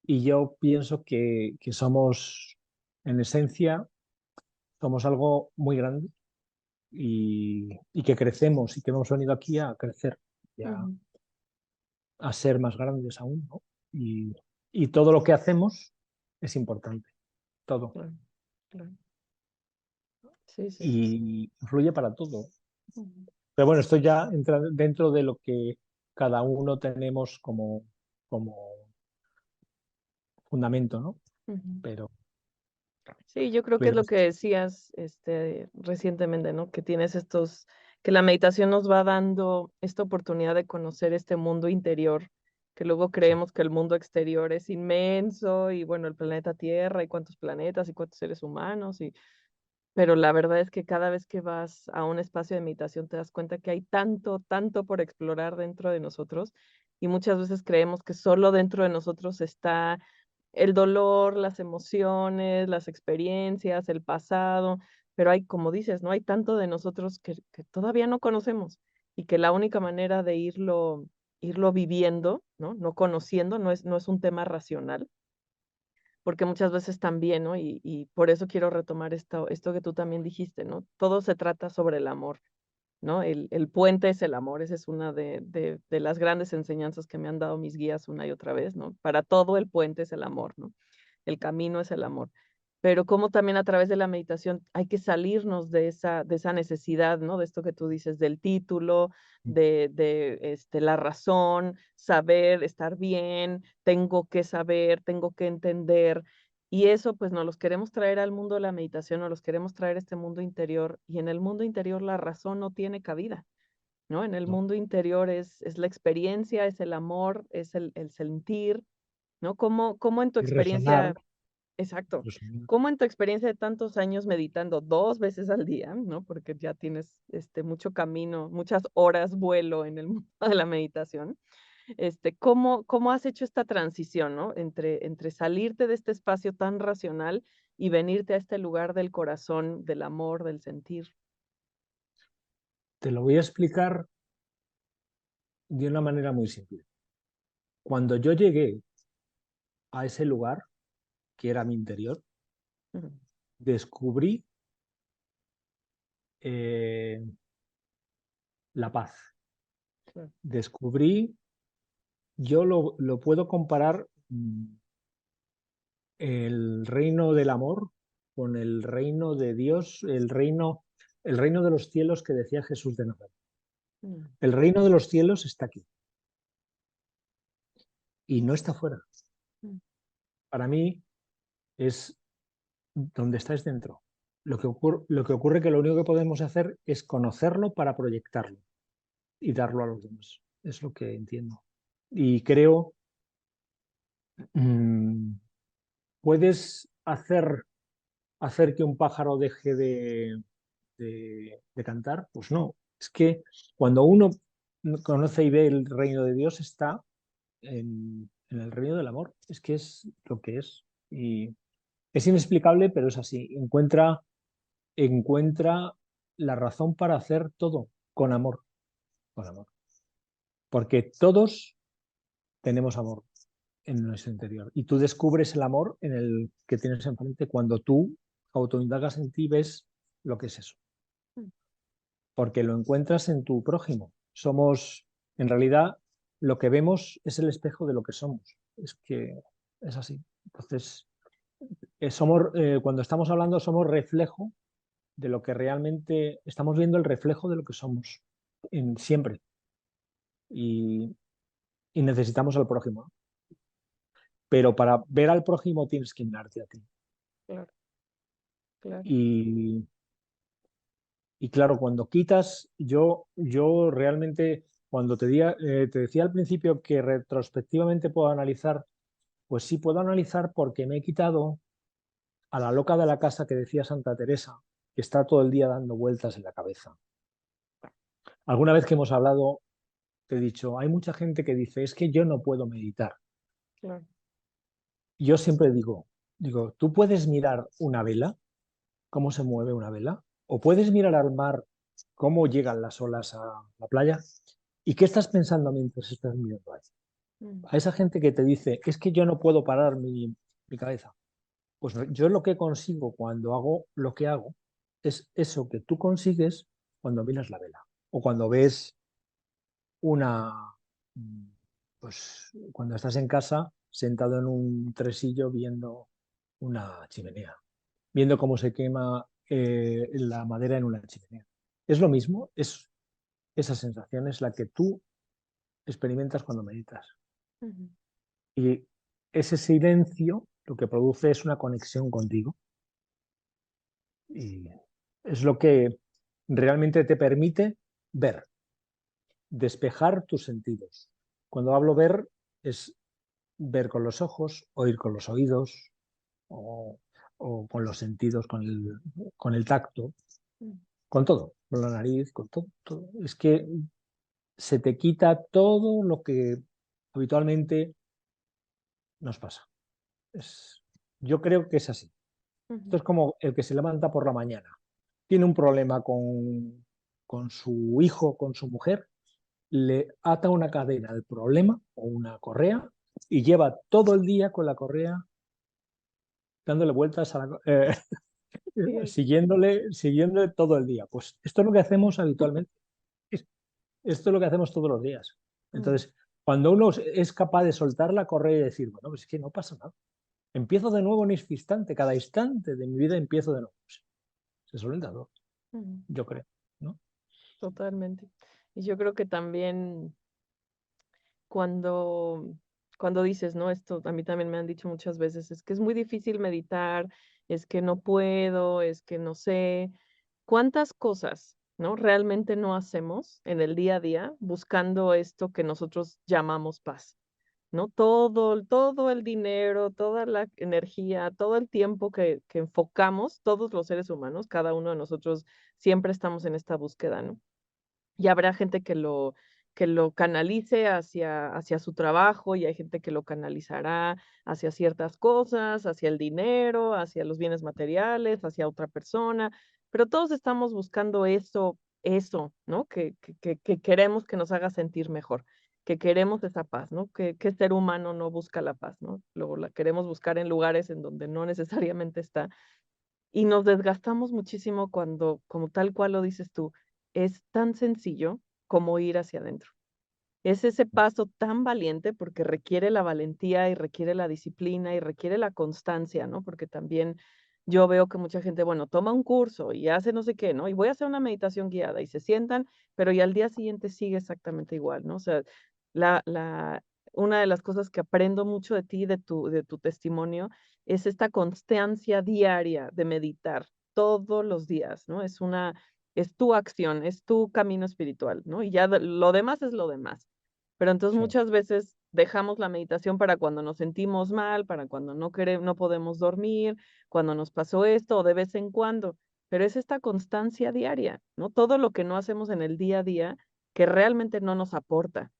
y yo pienso que somos, en esencia, somos algo muy grande y que crecemos y que hemos venido aquí a crecer, y Ujú, a ser más grandes aún, ¿no? Y todo lo que hacemos es importante, todo. claro, claro. Sí, sí, sí. Y influye para todo. Ujú, Pero bueno, esto ya entra dentro de lo que cada uno tenemos como fundamento, ¿no? ujú. Pero, Sí, yo creo que es pero lo que decías recientemente, ¿no? Que tienes que la meditación nos va dando esta oportunidad de conocer este mundo interior, que luego sí, creemos que el mundo exterior es inmenso y bueno, el planeta Tierra y cuántos planetas y cuántos seres humanos pero la verdad es que cada vez que vas a un espacio de meditación te das cuenta que hay tanto, tanto por explorar dentro de nosotros y muchas veces creemos que solo dentro de nosotros está el dolor, las emociones, las experiencias, el pasado, pero hay, como dices, ¿no? Hay tanto de nosotros que todavía no conocemos y que la única manera de irlo viviendo, ¿no? No conociendo, no es un tema racional, porque muchas veces también, ¿no? Y por eso quiero retomar esto que tú también dijiste, ¿no? Todo se trata sobre el amor, ¿no? El puente es el amor, esa es una de las grandes enseñanzas que me han dado mis guías una y otra vez, ¿no? Para todo el puente es el amor, ¿no? El camino es el amor. Pero como también a través de la meditación hay que salirnos de esa necesidad, ¿no? De esto que tú dices, del título, la razón, saber, estar bien, tengo que saber, tengo que entender. Y eso, pues, nos los queremos traer al mundo de la meditación, nos los queremos traer a este mundo interior, y en el mundo interior la razón no tiene cabida, ¿no? En el ¿no? mundo interior es la experiencia, es el amor, es el sentir, ¿no? ¿Cómo en tu Y resonar, experiencia exacto, resonar. cómo en tu experiencia de tantos años meditando 2 veces al día, ¿no? Porque ya tienes, mucho camino, muchas horas vuelo en el mundo de la meditación, ¿cómo has hecho esta transición, no? Entre salirte de este espacio tan racional y venirte a este lugar del corazón, del amor, del sentir. Te lo voy a explicar de una manera muy simple. Cuando yo llegué a ese lugar, que era mi interior, Ujú, descubrí eh, la paz. claro, Descubrí, yo lo puedo comparar el reino del amor con el reino de Dios, el reino de los cielos que decía Jesús de Nazaret. mm, El reino de los cielos está aquí y no está fuera. mm, Para mí es donde está es dentro. Lo que ocurre que lo único que podemos hacer es conocerlo para proyectarlo y darlo a los demás. Es lo que entiendo. Y creo, mmm, puedes hacer que un pájaro deje de cantar. Pues no. Es que cuando uno conoce y ve el reino de Dios está en el reino del amor. Es que es lo que es. Y es inexplicable, pero es así. Encuentra la razón para hacer todo con amor, con amor. Porque todos tenemos amor en nuestro interior. Y tú descubres el amor en el que tienes enfrente cuando tú autoindagas en ti, ves lo que es eso. mm, Porque lo encuentras en tu prójimo. Somos, en realidad, lo que vemos es el espejo de lo que somos. Es que es así. Entonces, cuando estamos hablando, somos reflejo de lo que realmente estamos viendo, el reflejo de lo que somos siempre. Y, y necesitamos al prójimo, ¿no? Pero para ver al prójimo tienes que mirarte a ti. claro, claro. Y, y claro, cuando quitas, yo realmente, cuando te decía al principio que retrospectivamente puedo analizar, pues sí puedo analizar porque me he quitado a la loca de la casa que decía Santa Teresa, que está todo el día dando vueltas en la cabeza. Alguna vez que hemos hablado, te he dicho, hay mucha gente que dice, es que yo no puedo meditar. Claro. Yo siempre digo, tú puedes mirar una vela, cómo se mueve una vela, o puedes mirar al mar cómo llegan las olas a la playa y qué estás pensando mientras estás mirando ahí. Mm, A esa gente que te dice, es que yo no puedo parar mi cabeza. Pues yo lo que consigo cuando hago lo que hago es eso que tú consigues cuando miras la vela o cuando ves una, mm, pues cuando estás en casa sentado en un tresillo viendo una chimenea, viendo cómo se quema la madera en una chimenea. Es lo mismo, esa sensación es la que tú experimentas cuando meditas. ujú, Y ese silencio lo que produce es una conexión contigo y es lo que realmente te permite ver, despejar tus sentidos. Cuando hablo ver es ver con los ojos, oír con los oídos o, o con los sentidos, con el tacto, mm. con todo, con la nariz, con todo, todo. Es que se te quita todo lo que habitualmente nos pasa. Yo creo que es así. Esto Ujú, es como el que se levanta por la mañana. Tiene un problema con su hijo, con su mujer, le ata una cadena al problema o una correa y lleva todo el día con la correa dándole vueltas sí, siguiéndole todo el día. Pues esto es lo que hacemos habitualmente. Esto es lo que hacemos todos los días. mm, Entonces, cuando uno es capaz de soltar la correa y decir, bueno, pues es que no pasa nada. Empiezo de nuevo en este instante, cada instante de mi vida empiezo de nuevo. Se suelta todo, mm, yo creo, ¿no? totalmente. Y yo creo que también cuando, cuando dices, ¿no? Esto a mí también me han dicho muchas veces, es que es muy difícil meditar, es que no puedo, es que no sé. ¿Cuántas cosas, no? Realmente no hacemos en el día a día buscando esto que nosotros llamamos paz, ¿no? Todo el dinero, toda la energía, todo el tiempo que enfocamos, todos los seres humanos, cada uno de nosotros siempre estamos en esta búsqueda, ¿no? Y habrá gente que lo canalice hacia su trabajo, y hay gente que lo canalizará hacia ciertas cosas, hacia el dinero, hacia los bienes materiales, hacia otra persona, pero todos estamos buscando eso, ¿no? Que queremos que nos haga sentir mejor, que queremos esa paz, ¿no? ¿Qué ser humano no busca la paz, no? Luego la queremos buscar en lugares en donde no necesariamente está, y nos desgastamos muchísimo cuando, como tal cual lo dices tú, es tan sencillo como ir hacia adentro. Es ese paso tan valiente porque requiere la valentía y requiere la disciplina y requiere la constancia, ¿no? Porque también yo veo que mucha gente, bueno, toma un curso y hace no sé qué, ¿no? Y voy a hacer una meditación guiada y se sientan, pero y al día siguiente sigue exactamente igual, ¿no? O sea, la, la, una de las cosas que aprendo mucho de ti, de tu testimonio, es esta constancia diaria de meditar todos los días, ¿no? Es tu acción, es tu camino espiritual, ¿no? Y ya lo demás es lo demás. Pero entonces Sí, muchas veces dejamos la meditación para cuando nos sentimos mal, para cuando no podemos dormir, cuando nos pasó esto o de vez en cuando. Pero es esta constancia diaria, ¿no? Todo lo que no hacemos en el día a día que realmente no nos aporta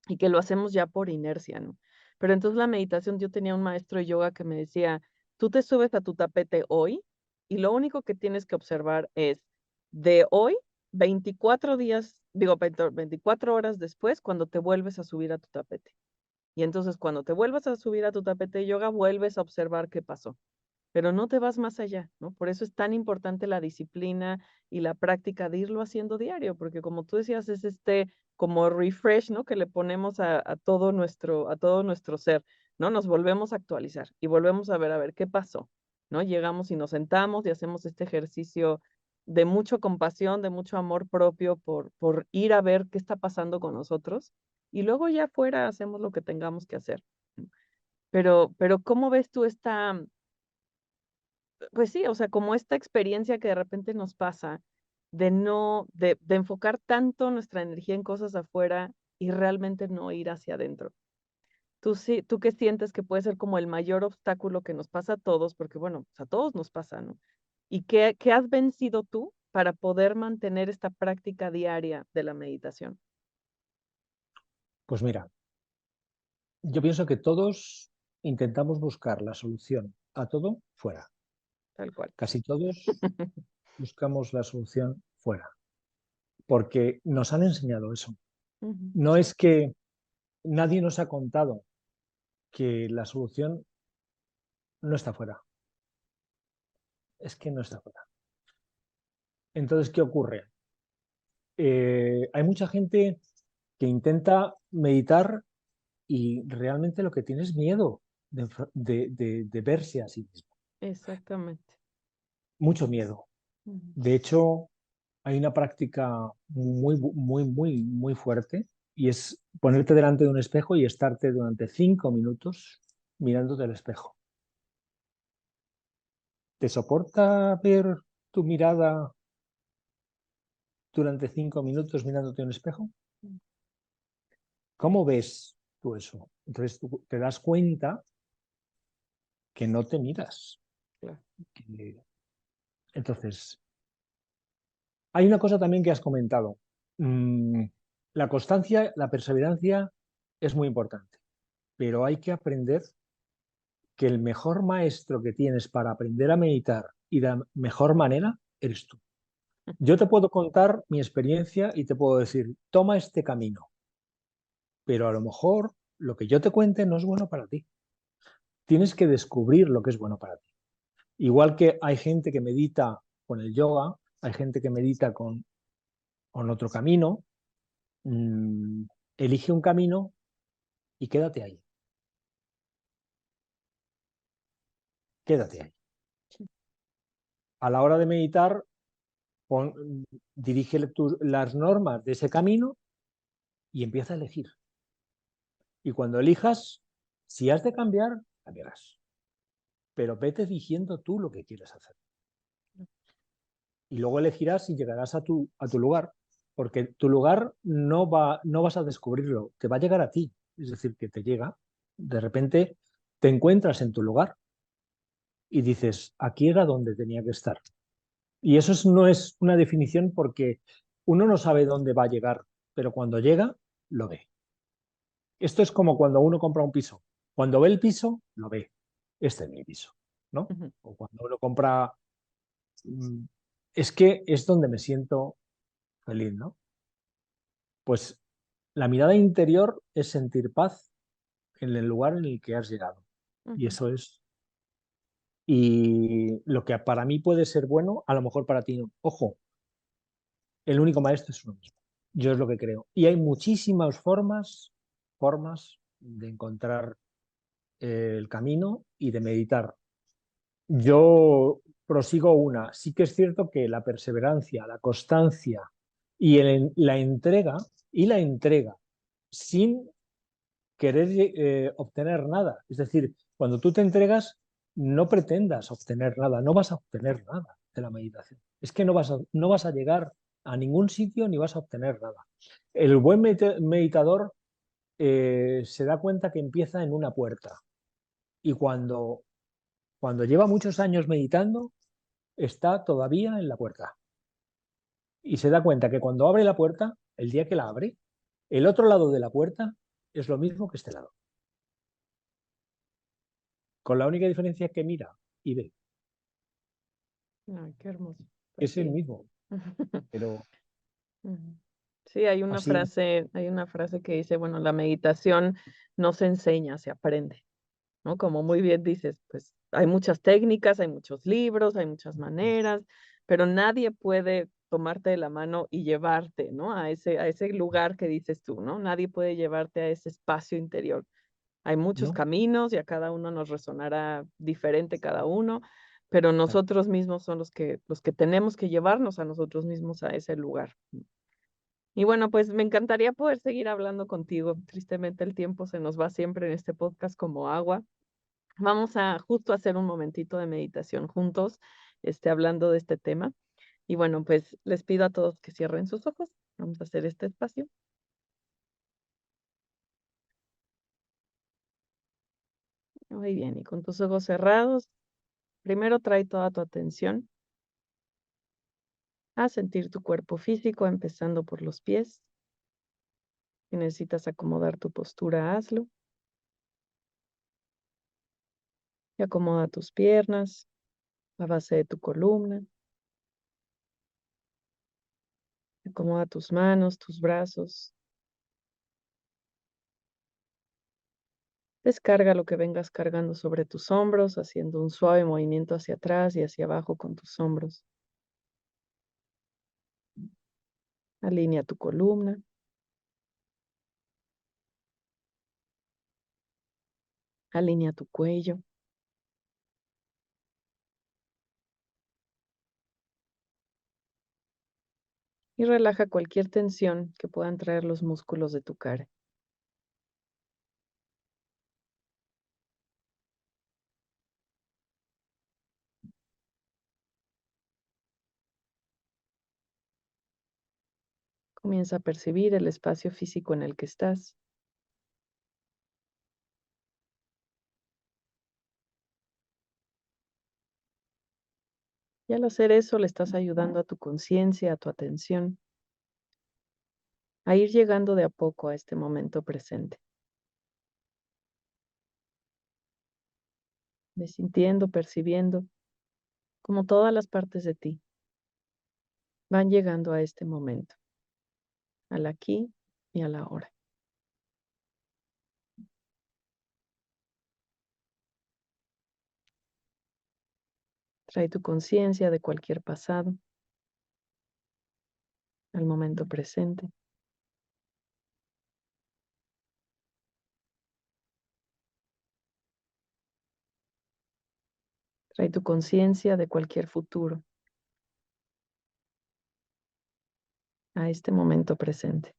y que lo hacemos ya por inercia, ¿no? Pero entonces la meditación, yo tenía un maestro de yoga que me decía, tú te subes a tu tapete hoy y lo único que tienes que observar es de hoy, 24 días, digo, 24 horas después, cuando te vuelves a subir a tu tapete. Y entonces cuando te vuelvas a subir a tu tapete de yoga, vuelves a observar qué pasó, pero no te vas más allá, ¿no? Por eso es tan importante la disciplina y la práctica de irlo haciendo diario, porque como tú decías, es como refresh, ¿no? Que le ponemos a todo nuestro ser, ¿no? Nos volvemos a actualizar y volvemos a ver qué pasó, ¿no? Llegamos y nos sentamos y hacemos este ejercicio de mucha compasión, de mucho amor propio por ir a ver qué está pasando con nosotros y luego ya afuera hacemos lo que tengamos que hacer. ¿No? Pero ¿cómo ves tú pues sí, o sea, como esta experiencia que de repente nos pasa de enfocar tanto nuestra energía en cosas afuera y realmente no ir hacia adentro? ¿Tú qué sientes que puede ser como el mayor obstáculo que nos pasa a todos? Porque bueno, pues, a todos nos pasa, ¿no? ¿Y qué has vencido tú para poder mantener esta práctica diaria de la meditación? pues mira, yo pienso que todos intentamos buscar la solución a todo fuera. Tal cual. Casi todos buscamos la solución fuera. porque nos han enseñado eso. Ujú. No es que nadie nos ha contado que la solución no está fuera. Es que no está fuera. Entonces, ¿qué ocurre? Hay mucha gente que intenta meditar y realmente lo que tiene es miedo de verse a sí mismo. Exactamente. Mucho miedo. Ujú. De hecho, hay una práctica muy fuerte y es ponerte delante de un espejo y estarte durante 5 minutos mirándote al espejo. ¿Te soporta ver tu mirada durante 5 minutos mirándote a un espejo? ¿Cómo ves tú eso? Entonces tú te das cuenta que no te miras. Claro. Entonces, hay una cosa también que has comentado. La constancia, la perseverancia es muy importante, pero hay que aprender que el mejor maestro que tienes para aprender a meditar y de la mejor manera eres tú. Yo te puedo contar mi experiencia y te puedo decir, toma este camino, pero a lo mejor lo que yo te cuente no es bueno para ti. Tienes que descubrir lo que es bueno para ti. Igual que hay gente que medita con el yoga, hay gente que medita con otro camino, elige un camino y quédate ahí. Quédate ahí. A la hora de meditar, dirige las normas de ese camino y empieza a elegir. Y cuando elijas, si has de cambiar, cambiarás. Pero vete diciendo tú lo que quieres hacer. Y luego elegirás y llegarás a tu lugar, porque tu lugar no vas a descubrirlo, te va a llegar a ti. Es decir, que te llega, de repente te encuentras en tu lugar y dices, aquí era donde tenía que estar. Y eso no es una definición porque uno no sabe dónde va a llegar, pero cuando llega, lo ve. Esto es como cuando uno compra un piso. Cuando ve el piso, lo ve. Este es mi piso, ¿no? Ujú. O cuando uno compra, mm, es que es donde me siento feliz, ¿no? Pues la mirada interior es sentir paz en el lugar en el que has llegado. Y Ujú. eso es. Y lo que para mí puede ser bueno, a lo mejor para ti no. Ojo, el único maestro es uno mismo. Yo es lo que creo. Y hay muchísimas formas de encontrar el camino y de meditar. Yo prosigo una. Sí que es cierto que la perseverancia, la constancia la entrega sin querer obtener nada. Es decir, cuando tú te entregas, no pretendas obtener nada, no vas a obtener nada de la meditación. Es que no vas a llegar a ningún sitio ni vas a obtener nada. El buen meditador se da cuenta que empieza en una puerta y cuando lleva muchos años meditando, está todavía en la puerta. Y se da cuenta que cuando abre la puerta, el día que la abre, el otro lado de la puerta es lo mismo que este lado. Con la única diferencia que mira y ve. Ay, qué hermoso. Pues Es el sí. mismo, pero Ujú. Sí, así hay una frase que dice, bueno, la meditación no se enseña, se aprende, ¿no? Como muy bien dices, pues hay muchas técnicas, hay muchos libros, hay muchas maneras, pero nadie puede tomarte de la mano y llevarte, ¿no? A ese lugar que dices tú, ¿no? Nadie puede llevarte a ese espacio interior. Hay muchos no. caminos y a cada uno nos resonará diferente cada uno, pero nosotros mismos son los que tenemos que llevarnos a nosotros mismos a ese lugar. Y bueno, pues me encantaría poder seguir hablando contigo. Tristemente el tiempo se nos va siempre en este podcast como agua. Vamos a justo hacer un momentito de meditación juntos, hablando de este tema. Y bueno, pues les pido a todos que cierren sus ojos. Vamos a hacer este espacio. Muy bien, y con tus ojos cerrados, primero trae toda tu atención a sentir tu cuerpo físico, empezando por los pies. Si necesitas acomodar tu postura, hazlo. Y acomoda tus piernas, la base de tu columna. Acomoda tus manos, tus brazos. Descarga lo que vengas cargando sobre tus hombros, haciendo un suave movimiento hacia atrás y hacia abajo con tus hombros. Alinea tu columna. Alinea tu cuello. Y relaja cualquier tensión que puedan traer los músculos de tu cara. Comienza a percibir el espacio físico en el que estás. Y al hacer eso le estás ayudando a tu conciencia, a tu atención, a ir llegando de a poco a este momento presente. De sintiendo, percibiendo, como todas las partes de ti van llegando a este momento, al aquí y a la ahora. Trae tu conciencia de cualquier pasado al momento presente. Trae tu conciencia de cualquier futuro a este momento presente.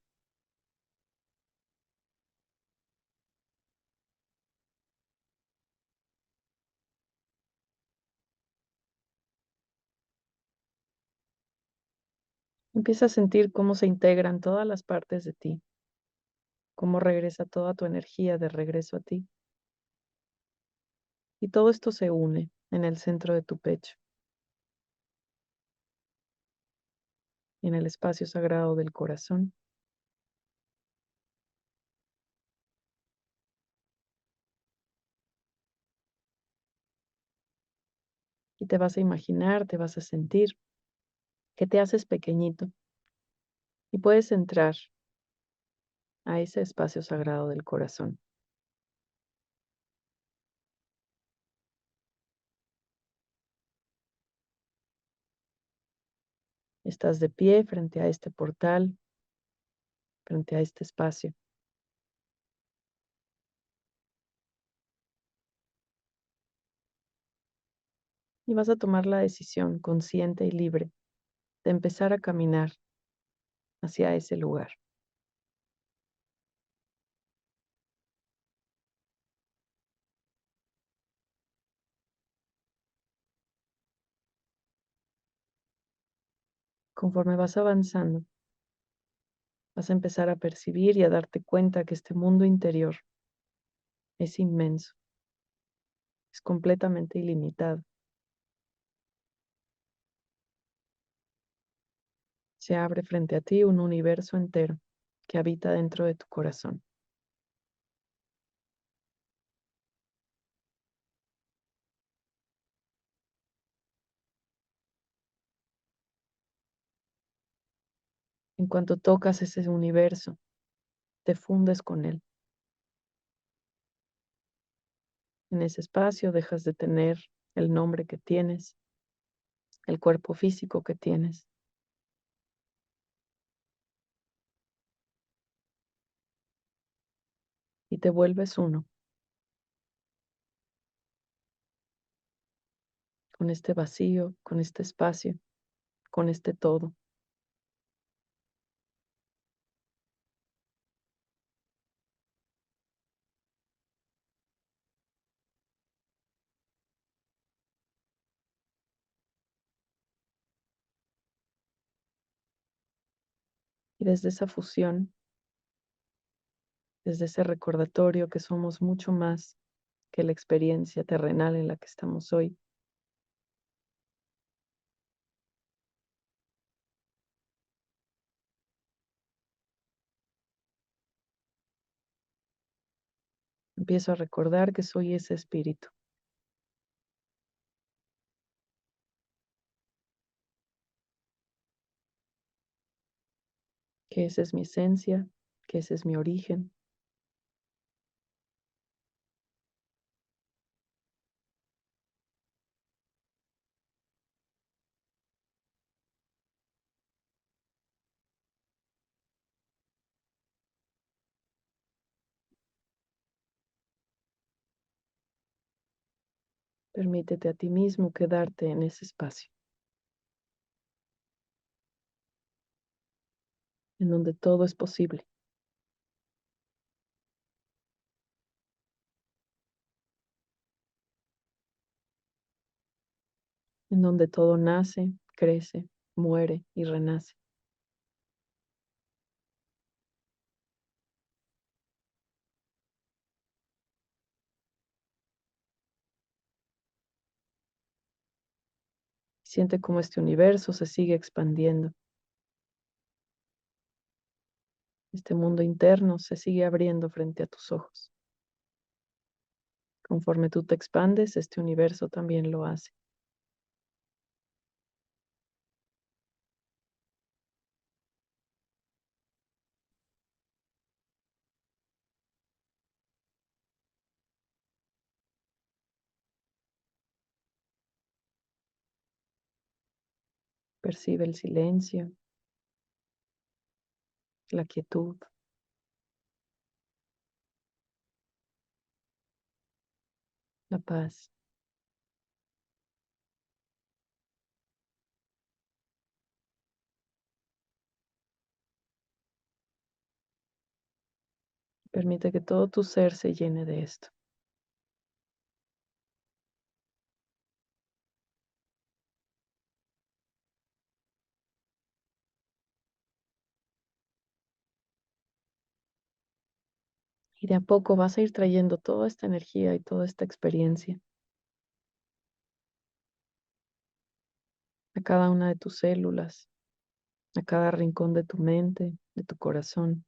Empieza a sentir cómo se integran todas las partes de ti, cómo regresa toda tu energía de regreso a ti. Y todo esto se une en el centro de tu pecho, en el espacio sagrado del corazón. Y te vas a imaginar, te vas a sentir que te haces pequeñito y puedes entrar a ese espacio sagrado del corazón. Estás de pie frente a este portal, frente a este espacio. Y vas a tomar la decisión consciente y libre de empezar a caminar hacia ese lugar. Conforme vas avanzando, vas a empezar a percibir y a darte cuenta que este mundo interior es inmenso, es completamente ilimitado. Se abre frente a ti un universo entero que habita dentro de tu corazón. En cuanto tocas ese universo, te fundes con él. En ese espacio dejas de tener el nombre que tienes, el cuerpo físico que tienes. Y te vuelves uno con este vacío, con este espacio, con este todo. Y desde esa fusión, desde ese recordatorio que somos mucho más que la experiencia terrenal en la que estamos hoy, empiezo a recordar que soy ese espíritu. que esa es mi esencia, que ese es mi origen. Permítete a ti mismo quedarte en ese espacio, en donde todo es posible. En donde todo nace, crece, muere y renace. Siente cómo este universo se sigue expandiendo. Este mundo interno se sigue abriendo frente a tus ojos. Conforme tú te expandes, este universo también lo hace. Percibe el silencio, la quietud, la paz. Permite que todo tu ser se llene de esto. Y de a poco vas a ir trayendo toda esta energía y toda esta experiencia a cada una de tus células, a cada rincón de tu mente, de tu corazón.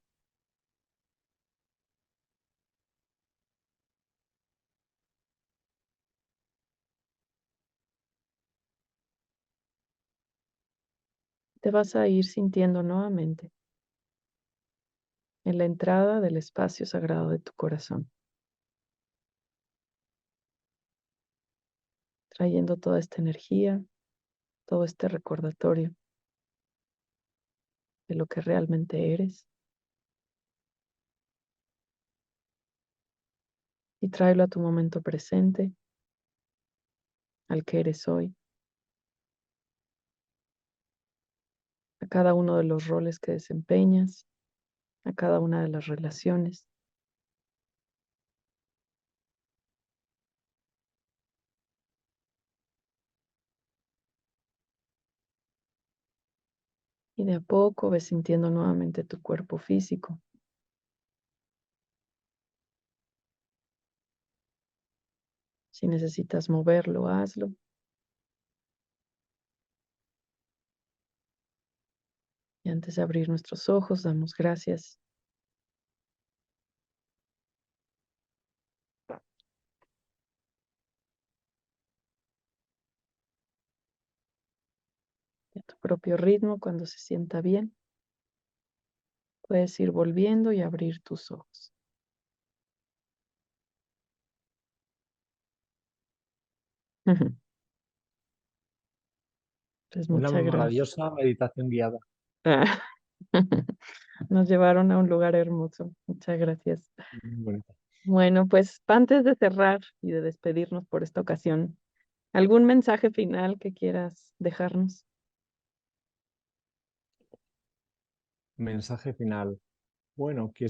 Te vas a ir sintiendo nuevamente en la entrada del espacio sagrado de tu corazón, trayendo toda esta energía, todo este recordatorio de lo que realmente eres, y tráelo a tu momento presente, al que eres hoy, a cada uno de los roles que desempeñas, a cada una de las relaciones. Y de a poco ves sintiendo nuevamente tu cuerpo físico. Si necesitas moverlo, hazlo. Y antes de abrir nuestros ojos, damos gracias a tu propio ritmo. Cuando se sienta bien, puedes ir volviendo y abrir tus ojos. Pues Una muchas gracias. maravillosa meditación guiada. Ah, Nos llevaron a un lugar hermoso. Muchas gracias. Muy bonita. Bueno, pues antes de cerrar y de despedirnos por esta ocasión, ¿algún mensaje final que quieras dejarnos? Mensaje final. Bueno, que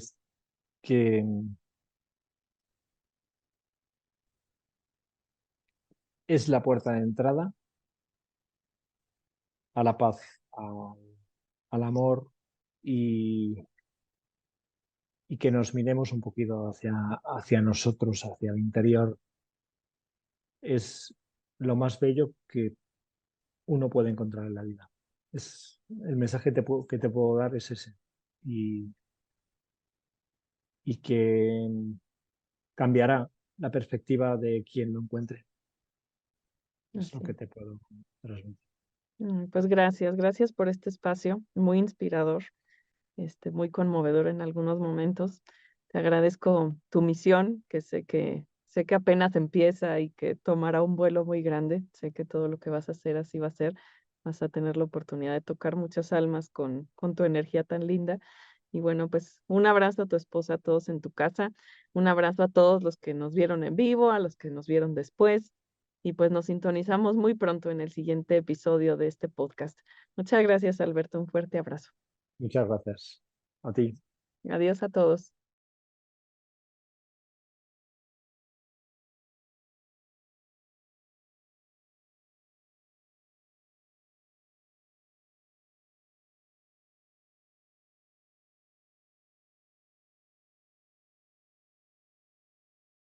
es la puerta de entrada a la paz, al amor y que nos miremos un poquito hacia nosotros, hacia el interior. Es lo más bello que uno puede encontrar en la vida. Es el mensaje que te puedo dar es ese. Y, y que cambiará la perspectiva de quien lo encuentre. Es lo Así. que te puedo transmitir. Pues gracias por este espacio, muy inspirador. muy conmovedor en algunos momentos. Te agradezco tu misión, que sé que apenas empieza y que tomará un vuelo muy grande. Sé que todo lo que vas a hacer así va a ser. Vas a tener la oportunidad de tocar muchas almas con tu energía tan linda. Y bueno, pues un abrazo a tu esposa, a todos en tu casa. Un abrazo a todos los que nos vieron en vivo, a los que nos vieron después. Y pues nos sintonizamos muy pronto en el siguiente episodio de este podcast. Muchas gracias, Alberto. Un fuerte abrazo. Muchas gracias. A ti. Adiós a todos.